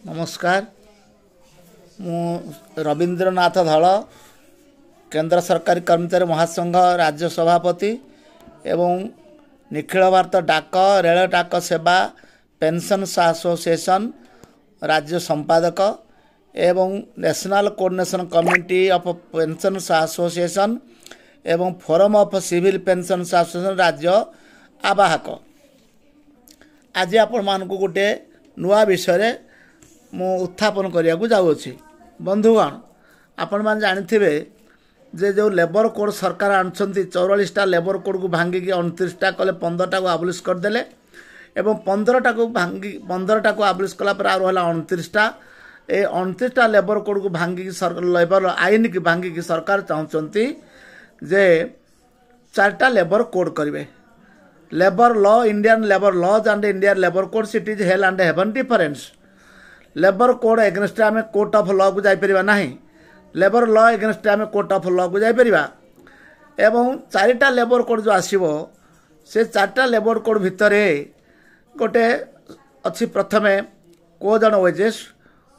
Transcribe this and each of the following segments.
नमस्कार मु रवींद्रनाथ धल केंद्र सरकारी कर्मचारी महासंघ राज्य सभापति एवं निखिल भारत डाक रेल डाक सेवा पेंशन एसोसिएशन राज्य संपादक एवं national coordination committee of pension association एवं forum of civil pension association राज्य आवाहक। आज आपण मानक गोटे नुआ विषय मु उत्थापन करिया को जाउछि। बंधुगण आपण मान जानिथिबे जे जो लेबर कोड सरकार आनछंती 44टा लेबर कोड को भांगी की 29टा कले 15टा को आबलिश कर देले एवं 15टा को भांगी 15टा को आबलिश कला पर आ रहला 29टा ए 29टा लेबर कोड को भांगी की सरकार लेबर आईन की भांगी की सरकार चाहछंती जे 4टा लेबर कोड करिवे। Labour law Indian labour laws and Indian labour code it is hell and heaven difference. Labour code against आम कोर्ट ऑफ लॉ को जापर ना लेबर लॉ एगेंस्ट आम कोर्ट ऑफ लॉ को जापर एवं 4टा लेबर कोड जो आसो से 4टा लेबर कोड भितर गोटे अच्छी प्रथमे code on wages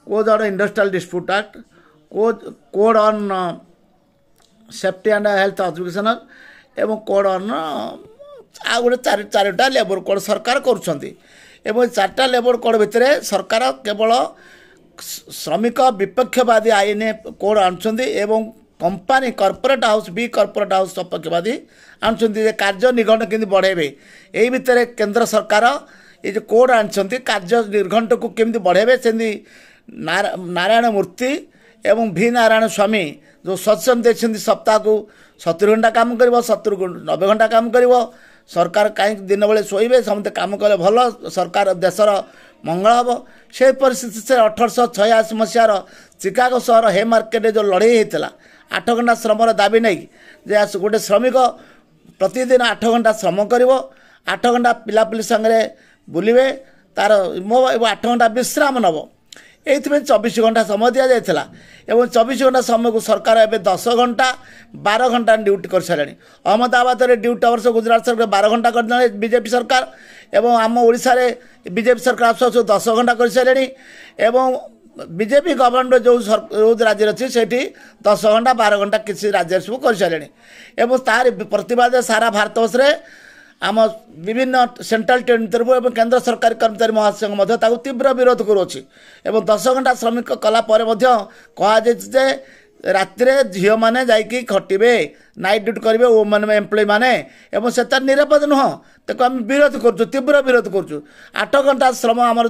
code on industrial dispute act code on safety and health educational एवं कोड ऑन आ गोटे 4टा लेबर कोड सरकार करुँच एवं 4टा लेबर कोड भितर सरकार केवल श्रमिक विपक्षवादी आईन कोड आणुछंती एवं कंपनी कॉर्पोरेट हाउस बी कॉर्पोरेट हाउस सपक्षवादी आणुछंती कार्य निघंट केमि बढ़ेबे एई भितर केंद्र सरकार ये जो कोड आणुछंती कार्य निर्घंट को केमि बढ़ेबे सेंदी नारायण मूर्ति एवं भी नारायण स्वामी जो सत्संग देछंती सप्ताह को 70 घंटा काम करिवो 90 घंटा काम करिवो सरकार कहीं दिन बेले शोबे समस्त कम कले भल सरकार देशर मंगल हम से परिस्थिति से 1886 मसीहार चिकागो सहर हे मार्केट जो लड़ाई होता 8 घंटा श्रमर दाबी नहीं जे गोटे श्रमिक प्रतिदिन 8 घंटा श्रम कर 8 घंटा पिलापिली सांगे बुलवे तार 8 घंटा विश्राम नब ये 24 घंटा समय दि जाता एवं 24 घंटा समय को सरकार एवं 10 घंटा 12 घंटा ड्यूटी कर सारे। अहमदाबाद में ड्यूटी आवर्स गुजरात सरकार 12 घंटा कर बीजेपी सरकार एवं आम ओडिशा रे बीजेपी सरकार आस 10 घंटा कर सारे एवं बीजेपी गवर्नमेंट जो राज्य अच्छी से 10 घंटा 12 घंटा किसी राज्य सब कर सारे एवं तार प्रतिवाद सारा भारतवर्ष में आम विभिन्न सेंट्रल टेरिटोरी एवं केंद्र सरकारी कर्मचारी महासंघ तीव्र विरोध करुच्ची एवं 10 घंटा श्रमिक कला कहुचे राति झील मैंने जाकि खटिबे नाइट ड्यूटी करेंगे वोमेन एम्प्लॉय मैंने एवं से निरापद नुह ताको आम विरोध करुँ तीव्र विरोध करुँ 8 घंटा श्रम आमर